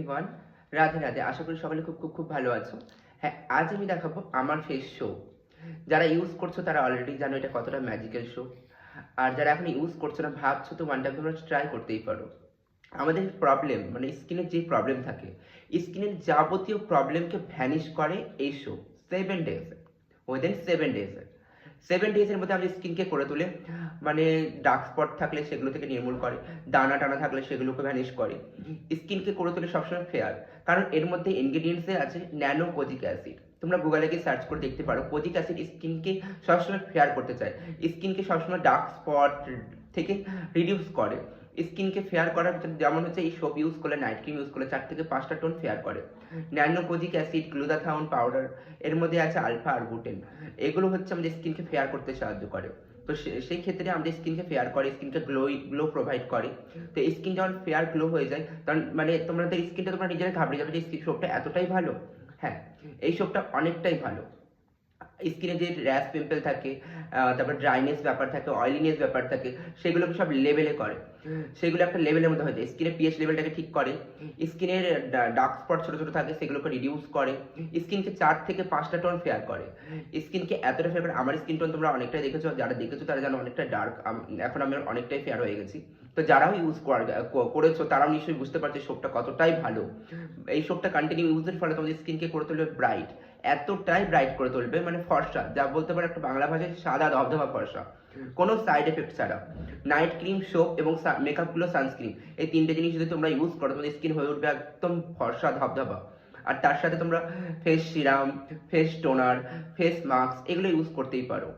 Everyone, Radhe Radhe. আশা করি সকলে খুব খুব খুব ভালো আছো। হ্যাঁ, আজ আমি দেখাবো আমার ফেস শো। যারা ইউজ করছো তারা অলরেডি জানো এটা কতটা ম্যাজিক্যাল শো। আর যারা এখন ইউজ করছো না ভাবছো তো ওয়ান টাইম তোমরা ট্রাই করতেই পারো। আমাদের প্রবলেম মানে স্কিনের যে প্রবলেম থাকে, স্কিনের যাবতীয় প্রবলেমকে ভ্যানিশ করে এই শো 7 ডেজ, উইদিন 7 ডেজ। 7 ডেজের মধ্যে আমাদের স্কিনকে করে তোলে, মানে ডার্ক স্পট থাকলে সেগুলো থেকে নির্মূল করে, দানা টানা থাকলে সেগুলোকে ভ্যানিশ করে, স্কিনকে করে তোলে সবসময় ফেয়ার। কারণ এর মধ্যে ইনগ্রিডিয়েন্টসে আছে ন্যানো কোজিক অ্যাসিড। তোমরা গুগলে গিয়ে সার্চ করে দেখতে পারো, কোজিক অ্যাসিড স্কিনকে সবসময় ফেয়ার করতে চায়, স্কিনকে সবসময় ডার্ক স্পট থেকে রিডিউস করে, স্কিনকে ফেয়ার করার যেমন হচ্ছে এই সোপ ইউজ করলে, নাইট ক্রিম ইউজ করলে 4 থেকে 5টা টোন ফেয়ার করে। ন্যানোকোজিক অ্যাসিড, গ্লুটাথায়ন পাউডার, এর মধ্যে আছে আলফা আর বুটেন। এগুলো হচ্ছে আমাদের স্কিনকে ফেয়ার করতে সাহায্য করে। তো সেই ক্ষেত্রে আমাদের স্কিনকে ফেয়ার করে, স্কিনকে গ্লো প্রোভাইড করে। তো স্কিন যখন ফেয়ার গ্লো হয়ে যায় তখন মানে তোমাদের স্কিনটা তোমরা নিজেরা ঘাবড়ে যাবে যে সোপটা এতটাই ভালো। হ্যাঁ, এই সোপটা অনেকটাই ভালো। স্কিনে যে র্যাশ পিম্পল থাকে, তারপর ড্রাইনেস ব্যাপার থাকে, অয়েলিনেস ব্যাপার থাকে, সেগুলোকে সব লেভেলে করে। সেগুলো একটা লেভেলের মধ্যে হয়ে যায়, স্কিনের পিএইচ লেভেলটাকে ঠিক করে। স্কিনের ডার্ক স্পট ছোটো ছোটো থাকে সেগুলোকে রিডিউস করে, স্কিনকে 4 থেকে 5টা টোন ফেয়ার করে। স্কিনকে এতটা ফেয়ার করে, আমার স্কিন টোন তোমরা অনেকটাই দেখেছো, যারা দেখেছো তারা জানো অনেকটা ডার্ক, এখন আমি অনেকটাই ফেয়ার হয়ে গেছি। তো যারাও ইউজ করেছো তারাও নিশ্চয়ই বুঝতে পারছো সোপটা কতটাই ভালো। এই সোপটা কন্টিনিউ ইউজের ফলে তোমাদের স্কিনকে করে তুলবে ব্রাইট, এতটাই ব্রাইট করে তুলবে মানে ফর্সা, যা বলতে পারো একটা বাংলা ভাষায় সাদা ধবধবা ফর্সা, কোনো সাইড এফেক্ট ছাড়া। নাইট ক্রিম, সোপ এবং মেকআপগুলো সানস্ক্রিন, এই 3টে জিনিস যদি তোমরা ইউজ করো তোমাদের স্কিন হয়ে উঠবে একদম ফর্সা ধবধবা। আর তার সাথে তোমরা face serum, face toner, face mask এগুলো ইউজ করতেই পারো।